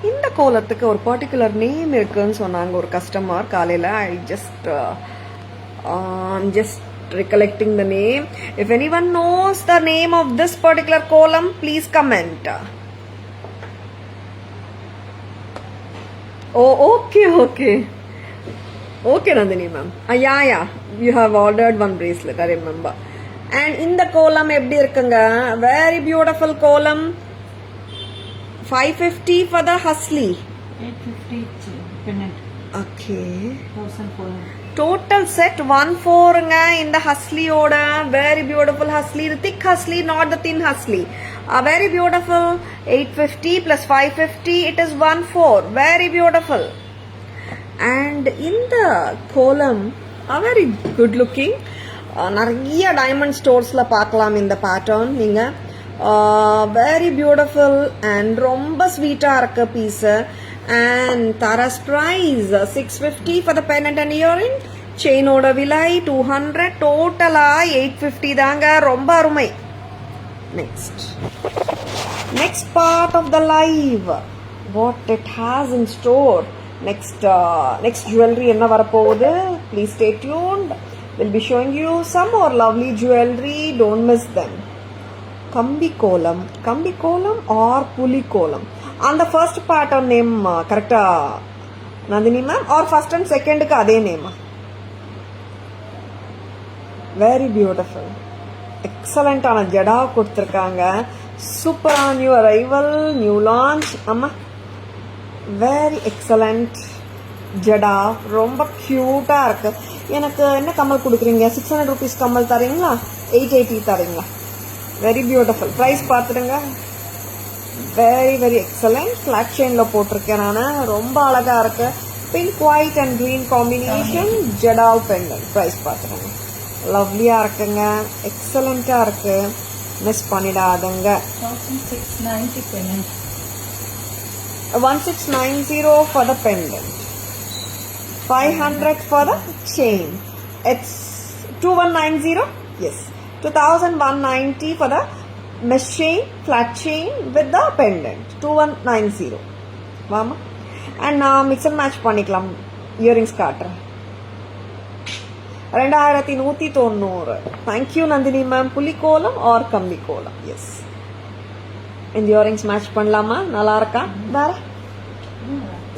இந்த கோலத்துக்கு ஒரு particular name இருக்குன்னு சொன்னாங்க ஒரு customer காலையில. ஐ just recollecting the name. if anyone knows the name of this particular column, please comment. oh, okay Nandini ma'am. yeah, you have ordered one bracelet, I remember. and in the column எப்படி இருக்குங்க, very beautiful column. 550 for the Hasli, 850 pendant. okay, 1400. total set 14ங்க. இந்த ஹஸ்லியோட very beautiful ஹஸ்லி, இது thick ஹஸ்லி, not the thin ஹஸ்லி. very beautiful. 850 plus 550, it is 14. very beautiful. and in the column very good looking. நிறைய diamond ஸ்டோர்ஸ்ல பார்க்கலாம் இந்த pattern நீங்க. very beautiful and ரொம்ப ஸ்வீட்டா இருக்க piece. and Tara's price 650 for the pendant and earring. chain oda vilai 200. total 850 தாங்க, ரொம்ப அருமை. next part of the live, what it has in store. next jewelry enna varapogudu, please stay tuned. we'll be showing you some more lovely jewelry, don't miss them. kambi kolam or puli kolam. அந்த first pattern name கரெக்டா Nandini ma'am? Or first and செகண்டுக்கு அதே நேமா? Very beautiful, எக்ஸலண்டான ஜடா கொடுத்துருக்காங்க. சூப்பரான new arrival, new launch. ஆமா, வெரி எக்ஸலண்ட் ஜடா, ரொம்ப கியூட்டா இருக்கு. எனக்கு என்ன கம்மல் கொடுக்குறீங்க? 600 rupees கம்மல் தரீங்களா? 880 தரீங்களா? Very beautiful. ப்ரைஸ் பார்த்துடுங்க. Very very excellent. ஃபிளாட் செயினில் போட்டிருக்கேன் நான். ரொம்ப அழகாக இருக்கு. Pink white and green combination jadau pendant. Price பார்த்துடுங்க. லவ்லியாக இருக்குங்க. எக்ஸலண்ட்டாக இருக்கு. மிஸ் பண்ணிடாதுங்க. 1690 pendant. 1690 for the pendant. 500 for the chain. It's 2190. Yes, 2190 for the mesh chain, flat chain with the pendant. 2190. Mama. And now mix and match பண்ணிக்கலாம். Earrings காட்டுறேன். 2190. Thank you Nandini ma'am. புலிக்கோலம் or கம்பி கோலம். Yes. இந்த earrings match பண்ணலாமா? நல்லா இருக்கா? வேற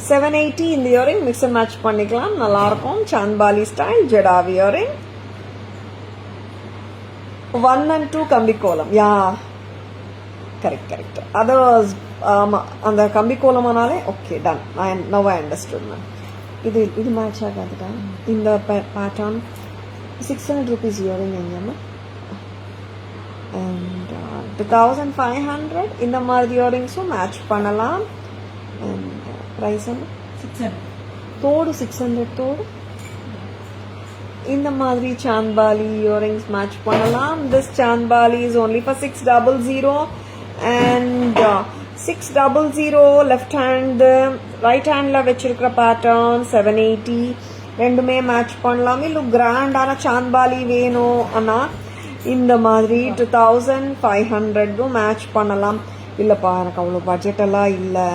780 இந்த இயரிங் மிக்ஸ் அண்ட் மேட்ச் பண்ணிக்கலாம். நல்லா இருக்கும். Chandbali style jadau earring. 1 and 2 கம்பி கோலம். Yeah correct. அதர்ஸ் அந்த கம்பி கோலமானாலே okay done. Now I understood ma'am. இது மேட்ச் ஆகாதுடா. இந்த பேட்டர்ன் 600 rupees இயரிங் எங்கேம்மா? And 2500 இந்த மாதிரி இயரிங்ஸும் மேட்ச் பண்ணலாம். And price என்ன? 600. தோடு 600 தோடு. இந்த மாதிரி சாந்த்பாலி இயரிங்ஸ் மேட்ச் பண்ணலாம். This chandbali is only for 600 and 600 left hand right ஹேண்ட்ல வச்சிருக்கிற பேட்டர்ன் 780 ரெண்டுமே மேட்ச் பண்ணலாம். இல்லை கிராண்டான சாந்த்பாலி வேணும் அண்ணா இந்த மாதிரி 2500 மேட்ச் பண்ணலாம். இல்லப்பா எனக்கு அவ்வளோ பட்ஜெட் எல்லாம் இல்லை.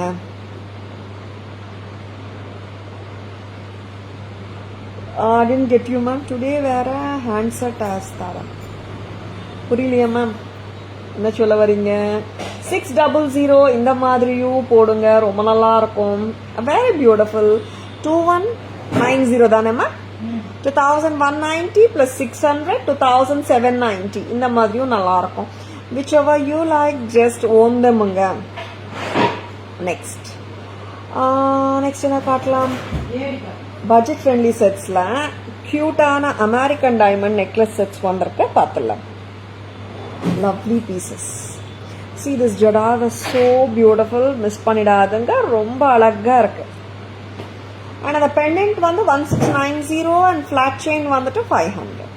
I didn't get you ma'am. Today வேற ஹேண்ட்செட் ஆஸ்தாரா புரியலையா மேம்? என்ன சொல்ல வரீங்க? 600 இந்த மாதிரியும் போடுங்க. ரொம்ப நல்லா இருக்கும். Very beautiful. 2190 தானே மேம்? 2190 plus 600 2790 இந்த மாதிரியும் நல்லா இருக்கும். whichever you like just own them. next என்ன காட்டலாம்? பட்ஜெட் ஃப்ரெண்ட்லி செட்ஸ்ல கியூட்டான அமெரிக்கன் டைமண்ட் நெக்லஸ் செட்ஸ் வந்திருக்கு. பார்த்துடலாம். Lovely pieces. see this jada is so beautiful. Miss பண்ணிடாதுங்க. ரொம்ப அழகா இருக்கு. and the pendant வந்து 1690 and flat chain வந்துட்டு 500.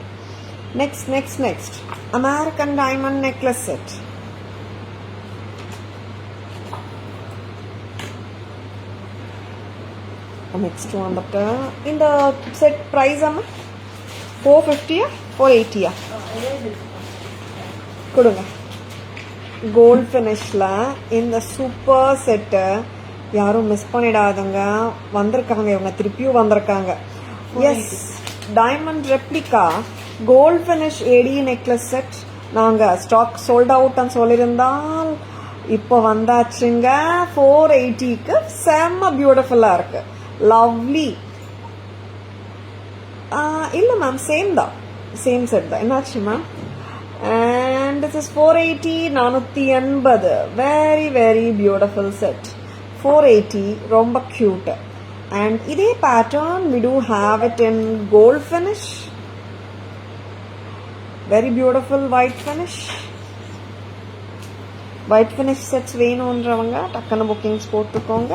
next American diamond necklace set. next வந்துட்டு இந்த செட் பிரைஸ் அம்மா 450 480 கொடுங்க. கோல்ட் ஃபினிஷ்ல இந்த சூப்பர் செட்டு யாரும் மிஸ் பண்ணிடாதுங்க. வந்திருக்காங்க இவங்க, திருப்பியும் வந்திருக்காங்க. Yes, diamond replica gold finish AD necklace set. நாங்கள் ஸ்டாக் சோல்ட் அவுட்னு சொல்லியிருந்தால் இப்போ வந்தாச்சுங்க. 480க்கு செம்ம பியூட்டிஃபுல்லாக இருக்கு. லவ்லி. இல்லை மேம், சேம் தான், சேம் செட் தான். என்னாச்சு ma'am? And this is 480 480. Very very beautiful set. 480 ரொம்ப cute. And இதே pattern we do have it in gold finish. Very beautiful white finish. White finish sets வேணும்ன்றவங்க டக்குன்னு புக்கிங்ஸ் போட்டுக்கோங்க.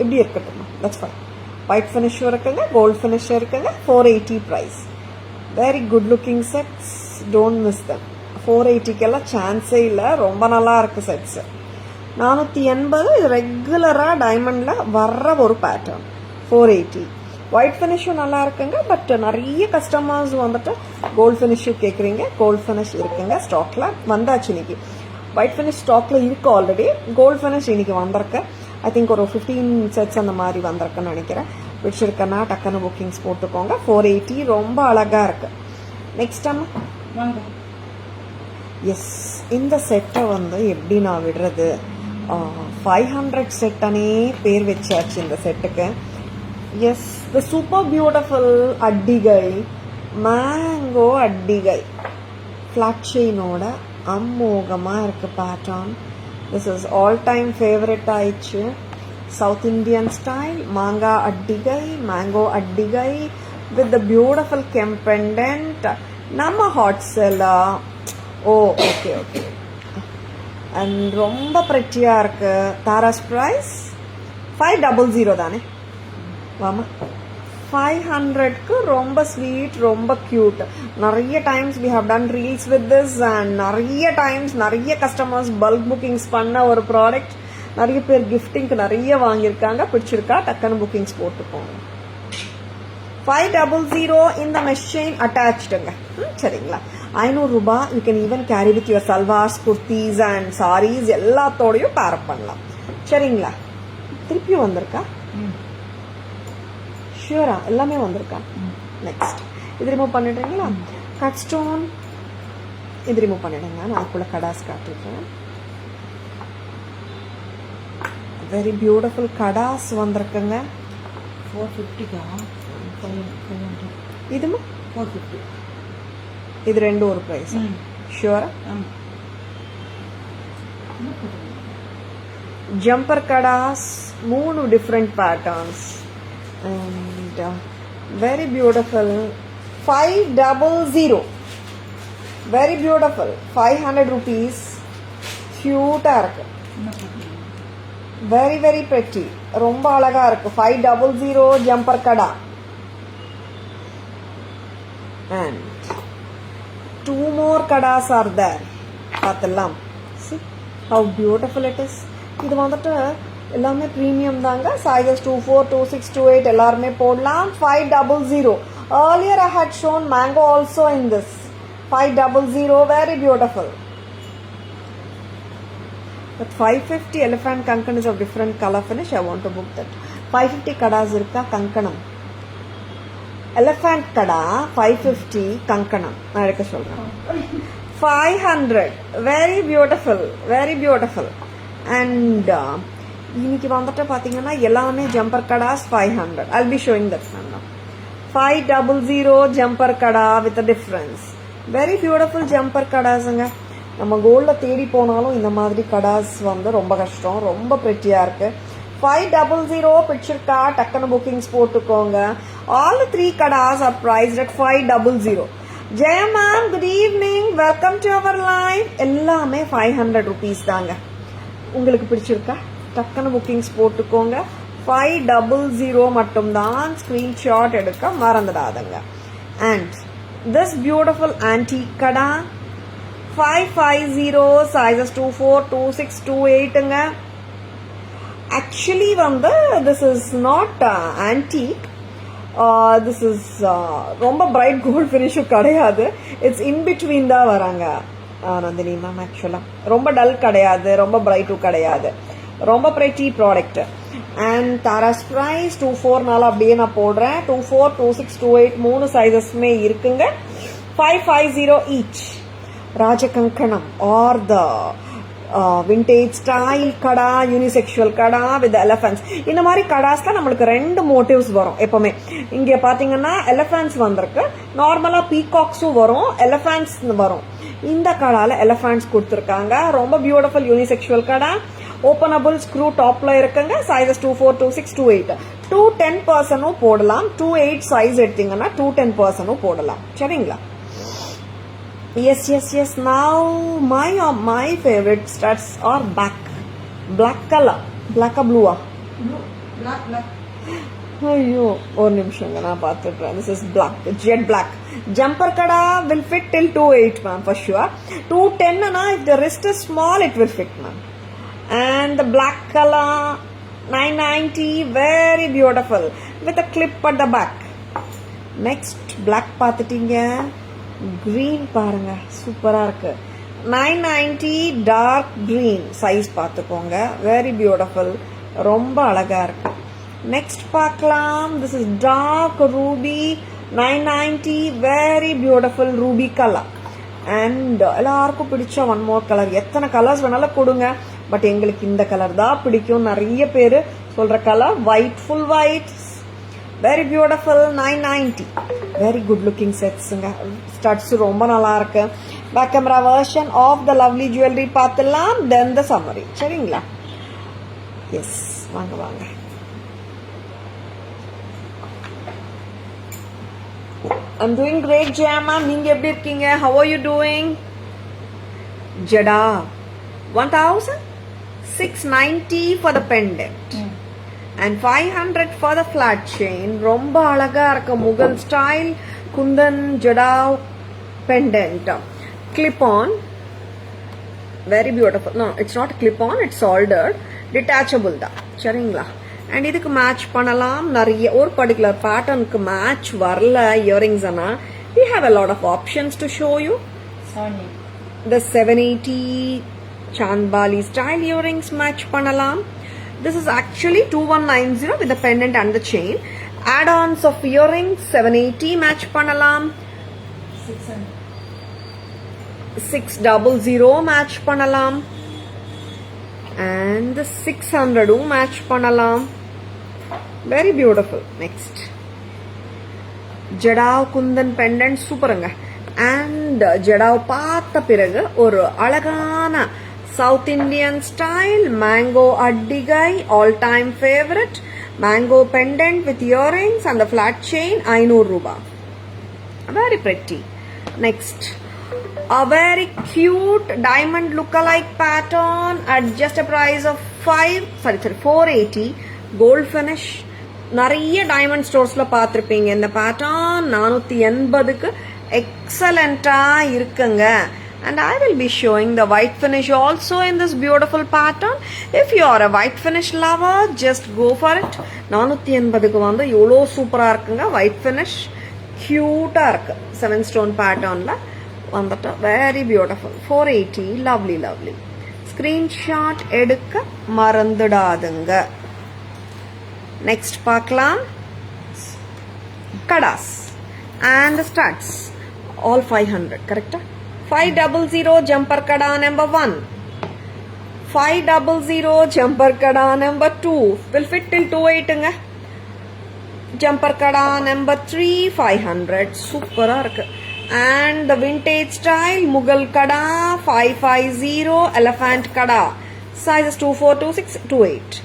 இப்படி இருக்கட்டும், that's fine. White finish இருக்குங்க, gold finish இருக்குங்க. 480 price. Very good looking sets. Don't miss them. 480க்கெல்லாம் சான்ஸே இல்லை. ரொம்ப நல்லா இருக்கு செட்ஸ். 480 இது ரெகுலரா டைமண்ட்ல வர்ற ஒரு பேட்டர்ன். 480 ஒயிட் ஃபினிஷும் நல்லா இருக்குங்க. பட் நிறைய கஸ்டமர்ஸ் வந்துட்டு கோல்ட் ஃபினிஷும் கேட்குறீங்க. கோல்ட் ஃபினிஷ் இருக்குங்க ஸ்டாக்ல, வந்தாச்சு இன்னைக்கு. ஒயிட் ஃபினிஷ் ஸ்டாக்ல இருக்கு ஆல்ரெடி. கோல்ட் ஃபினிஷ் இன்னைக்கு வந்திருக்கு. ஐ திங்க் ஒரு 15 செட்ஸ் அந்த மாதிரி வந்திருக்குன்னு நினைக்கிறேன். பிடிச்சிருக்கேன்னா டக்குன்னு புக்கிங்ஸ் போட்டுக்கோங்க. 480 ரொம்ப அழகா இருக்கு. நெக்ஸ்ட் டைம் எஸ், இந்த செட்டை வந்து எப்படி நான் விடுறது? 500 செட்டனே பேர் வச்சாச்சு இந்த செட்டுக்கு. Yes, the super beautiful attigai, mango attigai, flat செயினோட அம்மோகமாக இருக்கு pattern. This is all time favourite ஆயிடுச்சு. South Indian style manga attigai, mango attigai with the beautiful kemp pendant. நம்ம ஹாட் செல்லா ஓ ஓகே ஓகே. அண்ட் ரொம்ப ப்ரெட்டியாக இருக்கு. தாராஸ் ப்ரைஸ் 500 தானே? வாமா 500க்கு ரொம்ப ஸ்வீட், ரொம்ப க்யூட். நிறைய times we have done reels with this and நிறைய டைம்ஸ் நிறைய கஸ்டமர்ஸ் பல்க் புக்கிங்ஸ் பண்ண ஒரு ப்ராடக்ட். நிறைய பேர் கிஃப்டிங்க்கு நிறைய வாங்கியிருக்காங்க. பிடிச்சிருக்கா டக்குன்னு புக்கிங்ஸ் போட்டுக்கோங்க. 500 இந்த மெஷ் செயின் அட்டாச்சுடுங்க. சரிங்களா? 500 ரூபாய். You can even carry with your salwars, kurtis and saris எல்லாத்தோடையும் பேரப் பண்ணலாம். சரிங்களா? திருப்பியும் வந்திருக்கா? ஷியூரா? எல்லாமே வந்திருக்கா? நெக்ஸ்ட் இது ரிமூவ் பண்ணிடுறீங்களா? கட் ஸ்டோன் இது ரிமூவ் பண்ணிடுங்க. நான் அதுக்குள்ள கடாஸ் காட்டிருக்கேன். வெரி பியூட்டிஃபுல் கடாஸ் வந்திருக்குங்க. 450 இதுமா 450. இது ரெண்டு ஒரு பிரைஸ். ஷியூரா? Jumper kadas 3 different patterns and very beautiful. 500 very beautiful. 500 rupees. cute ஆ இருக்கு. very very pretty. ரொம்ப அழகா இருக்கு. 500 jumper kara. and 2 more kadas are there. பார்த்தலாம். see how beautiful it is. இது வந்துட்டு எல்லாமே ப்ரீமியம் தாங்க. சைஸஸ் 24, 26, 28 எல்லாருமே போடலாம். 500. earlier I had shown mango also in this. 500 very beautiful. But 550 elephant kankan is of different color finish. I want to book that. 550 kadas irukka kankanam. Elephant kada 550 kankanam. நான் எடுக்க சொல்றேன். 500 very beautiful, very beautiful. and இன்னைக்கு வந்துட்டு பாத்தீங்கன்னா எல்லாமே jumper kadas 500. I'll be showing that now. 500 jumper kada with a difference. very beautiful jumper கடாஸ்ங்க. நம்ம கோல்ட்ல தேடி போனாலும் இந்த மாதிரி கடாஸ் வந்து ரொம்ப கஷ்டம். ரொம்ப பிரெட்டியா இருக்கு. 500 பிடிச்சிருக்கா டக்குன்னு புக்கிங்ஸ் போட்டுக்கோங்க. all the 3 kadas are priced at 500. Jaya ma'am good evening, welcome to our live. எல்லாமே 500 rupees தாங்க. உங்களுக்கு பிடிச்சிருக்கா டக்குன்னு புக்கிங்ஸ் போட்டுக்கோங்க. 500 மட்டும்தான். ஸ்கிரீன்ஷாட் எடுக்க மறந்துடாதுங்க. And this beautiful anti kara 550 sizes 24, 26, 28ங்க. Actually வந்து this is not antique. This is ரொம்ப பிரைட் கோல்ட் ஃபினிஷும் கிடையாது. இட்ஸ் இன் பிட்வீன் தான் வராங்க நந்தினி மேம். ஆக்சுவலா ரொம்ப டல் கிடையாது, ரொம்ப பிரைட்டும் கிடையாது. ரொம்ப pretty product. And Tara's price 24 அப்படியே நான் போடுறேன். 24, 26, 28 3 சைஸஸ்மே இருக்குங்க. 550 each. Rajakanganam are the vintage style kada, unisexual kada with elephants. இந்த மாதிரி கடாஸ்ல நம்மளுக்கு 2 மோட்டிவ்ஸ் வரும் எப்பவுமே. இங்க பாத்தீங்கன்னா எலிஃபன்ட்ஸ் வந்திருக்கு. நார்மலா பீகாக்ஸும் வரும், எலிஃபன்ட்ஸ் வரும். இந்த கடால எலிஃபன்ட்ஸ் கொடுத்துருக்காங்க. ரொம்ப பியூட்டிஃபுல் யூனிசெக்சுவல் கடா. ஓபனபிள் ஸ்க்ரூ டாப்ல இருக்குங்க. சைஸஸ் 24, 26, 28. 210% போடலாம். 28 சைஸ் எடுத்தீங்கன்னா 210% போடலாம். சரிங்களா? Yes. Now my favorite studs are black color. black or blue? Black. ஐயோ ஒரு நிமிஷங்க நான் பார்த்துட்றேன். This is black, jet black. Jumper kada will fit till 28 ma'am for sure. 210 na if the wrist is small it will fit ma'am. And the black color 990 very beautiful with a clip at the back. Next black பார்த்துட்டீங்க. green பாருங்க சூப்பரா இருக்கு. 990 dark green size பார்த்துக்கோங்க. very beautiful, ரொம்ப அழகா இருக்கு. Next பார்க்கலாம். this is dark ruby 990 very beautiful ruby color. and எல்லாருக்கும் பிடிச்ச one more color. எத்தனை கலர்ஸ் வேணாலும் கொடுங்க, பட் எங்களுக்கு இந்த கலர் தான் பிடிக்கும். நிறைய பேர் சொல்ற colour white, full white, very beautiful 990. very good looking setsங்க. ஸ்டட்ஸ் ரொம்ப நல்லா இருக்கு. Back camera version of the lovely jewellery பார்த்துலாம். தென் த சம்மரி. சரிங்களா? எஸ் வாங்க. I'm doing great, Jaya ma'am. நீங்க எப்படி இருக்கீங்க? How are you doing? Jada 1690 for the pendant and 500 for the flat chain. ரொம்ப அழகா இருக்க Mughal style kundan jada pendant. Clip on, very beautiful. No, it's not clip on, it's soldered. Detachable தான் சரிங்களா. And இதுக்கு match பண்ணலாம் நிறைய ஒரு பர்டிகுலர் பேட்டர்னுக்கு மேட்ச் வரல இயரிங்ஸ் ஆனா we have a lot of options to show you. The 780 Chandbali style earrings match பண்ணலாம். This is actually 2190 with the pendant and the chain. Add-ons of earrings 780 match பண்ணலாம். 600 match பண்ணலாம். And 600 match பண்ணலாம். Very beautiful. Next. Jada Kundan pendant சூப்பருங்க. And Jada பார்த்த பிறகு ஒரு அழகான South Indian style mango addigai all time favorite mango pendant with earrings and the flat chain 500 ruba. Very pretty. Next, a very cute diamond lookalike pattern at just a price of 480 gold finish. நிறைய diamond ஸ்டோர்ஸ்ல பார்த்திருப்பீங்க இந்த pattern 480க்கு எக்ஸலண்டா இருக்குங்க. And I will be showing the white finish also in this beautiful pattern. If you are a white finish lover, just go for it. 480க்கு வந்து எவ்வளோ சூப்பரா இருக்குங்க white finish. Cute இருக்கு 7 stone patternல வந்துட்டு very beautiful. 480 lovely lovely. Screenshot எடுக்க மறந்துடாதுங்க. Next பார்க்கலாம் kadas and the studs all 500 correct. 500 jumper kada number 1, 500 jumper kada number 2 will fit till 28ங்க. Jumper kada number 3 500 சூப்பரா இருக்கு. And the vintage style Mughal kada 550 elephant kada sizes 2426 28.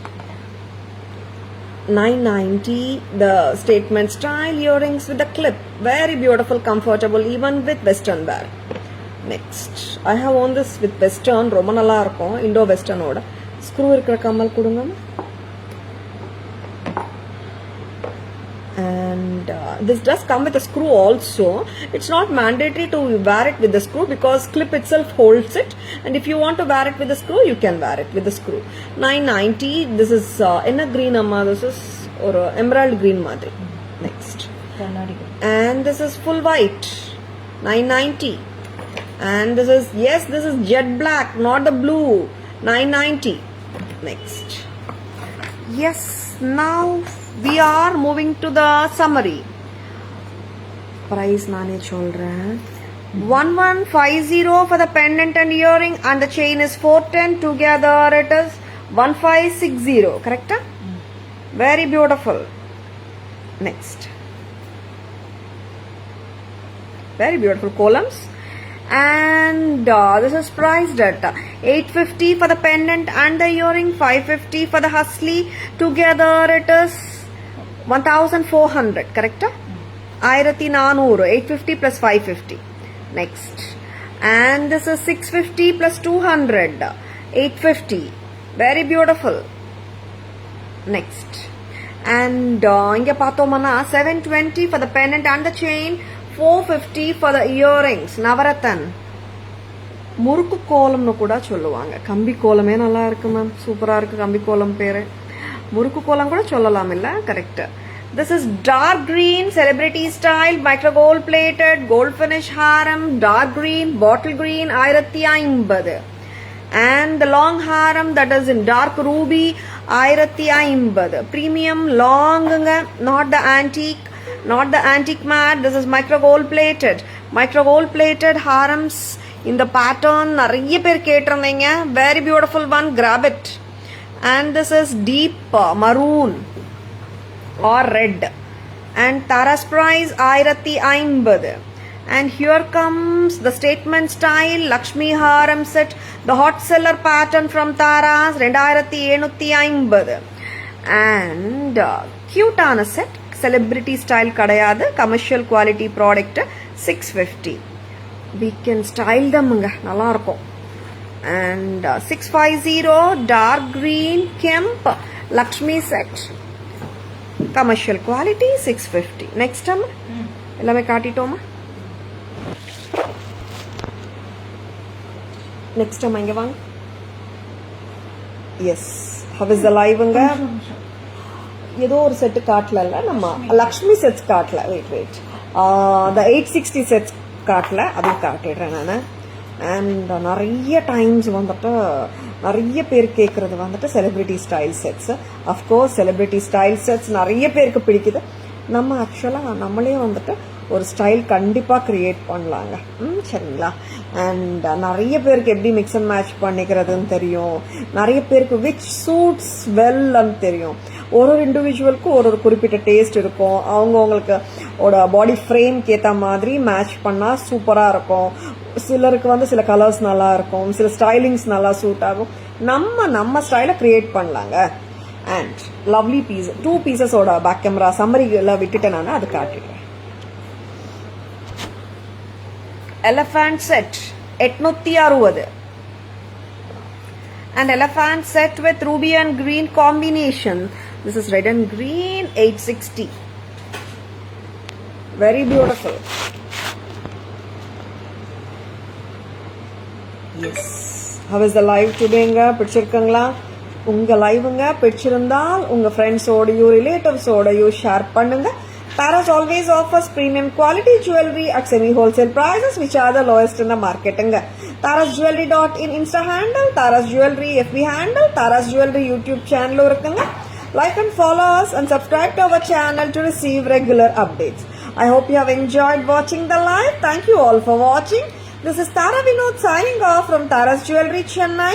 990 the statement style earrings with the clip, very beautiful, comfortable even with western wear. Next, I have worn this with western, ரொம்ப நல்லா இருக்கும் Indo வெஸ்டர்னோட. Screw இருக்கிற கம்மல் கொடுங்க. And this does come with a screw also. It's not mandatory to wear it with the screw because clip itself holds it, and if you want to wear it with the screw you can wear it with the screw. 990 this is in a green amma, this is or emerald green madri. Next, and this is full white 990. And this is, yes, this is jet black, not the blue, 990. Next, yes, now we are moving to the summary. Price naane solren. 1150 for the pendant and earring, and the chain is 410 together it is 1560, correct? Very beautiful. Next, very beautiful columns. And this is priced at 850 for the pendant and the earring, 550 for the husly, together it is 1400, correct? 1400, 850 plus 550. Next, and this is 650 plus 200, 850, very beautiful. Next, and inga pathomana 720 for the pendant and the chain, 450 for the earrings. Navaratan முறுக்கு கோலம்னு கூட சொல்லுவாங்க. கம்பி கோலமே நல்லா இருக்கு ma'am, சூப்பரா இருக்கு கம்பி கோலம் பேரு. முறுக்கு கோலம் கூட சொல்லலாம் இல்ல? Correct. This is dark green celebrity style micro gold plated gold finish haram, dark green bottle green 1050. And the long haram that is in dark ruby 1050. Premium long, not the antique. Not the antique mat, this is micro gold plated. Micro gold plated harams in the pattern நிறைய பேர் கேட்டிருந்தீங்க. Very beautiful one, grab it. And this is deep maroon or red. And Tara's price 1050. And here comes the statement style Lakshmi haram set, the hot seller pattern from Tara's 2750. And cute on a set, celebrity style kadayadu, commercial quality product 650. We can style them, nalla irukum. and 650 dark green Kemp Lakshmi set. Commercial quality 650. Next time, எல்லாமே காட்டிட்டோமா? Next time இங்க வாங்க. Yes. How is the live ங்க? ஏதோ ஒரு set காட்டல நம்ம Lakshmi sets காட்டல. Wait the 860 sets காட்டல, அதுவும் காட்டிடுறேன் நான். அண்ட் நிறைய டைம்ஸ் வந்துட்டு நிறைய பேர் கேட்குறது வந்துட்டு celebrity style sets. Of course celebrity style sets நிறைய பேருக்கு பிடிக்குது. நம்ம ஆக்சுவலாக நம்மளே வந்துட்டு ஒரு ஸ்டைல் கண்டிப்பாக க்ரியேட் பண்ணலாங்க. சரிங்களா? அண்ட் நிறைய பேருக்கு எப்படி மிக்ஸ் அண்ட் மேட்ச் பண்ணிக்கிறதுன்னு தெரியும். நிறைய பேருக்கு விச் சூட்ஸ் வெல்ன்னு தெரியும். ஒரு இண்டிவிஜுவலுக்கும் ஒரு குறிப்பிட்ட டேஸ்ட் இருக்கும். அவங்களுக்கு பாடி ஃப்ரேம்க்கு ஏற்ற மாதிரி மேட்ச் பண்ணால் சூப்பராக இருக்கும். சிலருக்கு சில கலர்ஸ் நல்லா இருக்கும், சில ஸ்டைலிங்ஸ் நல்லா சூட் ஆகும். நம்ம ஸ்டைலை கிரியேட் பண்ணலாங்க. அண்ட் லவ்லி பீஸ் 2 பீசஸோட பேக் கேமரா சம்மரியில் விட்டுட்டேன் நான், அது காட்டிடுறேன். Elephant set 860 and elephant set with ruby and green combination. This is red and green 860. Very beautiful. Yes. How is the live today? பிடிச்சிருக்குங்களா? உங்க லைவுங்க பிடிச்சிருந்தால் உங்க ஃப்ரெண்ட்ஸோடையும் ரிலேட்டிவ்ஸோடையும் ஷேர் பண்ணுங்க. Taras always offers premium quality jewelry at semi-wholesale prices which are the lowest in the market. tarasjewelry.in Insta handle, Taras Jewelry FB handle, Taras Jewelry YouTube channel irukanga. Like and follow us and subscribe to our channel to receive regular updates. I hope you have enjoyed watching the live. Thank you all for watching. This is Tara Vinod signing off from Taras Jewelry Chennai.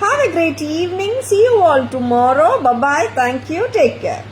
Have a great evening. See you all tomorrow. Bye-bye. Thank you. Take care.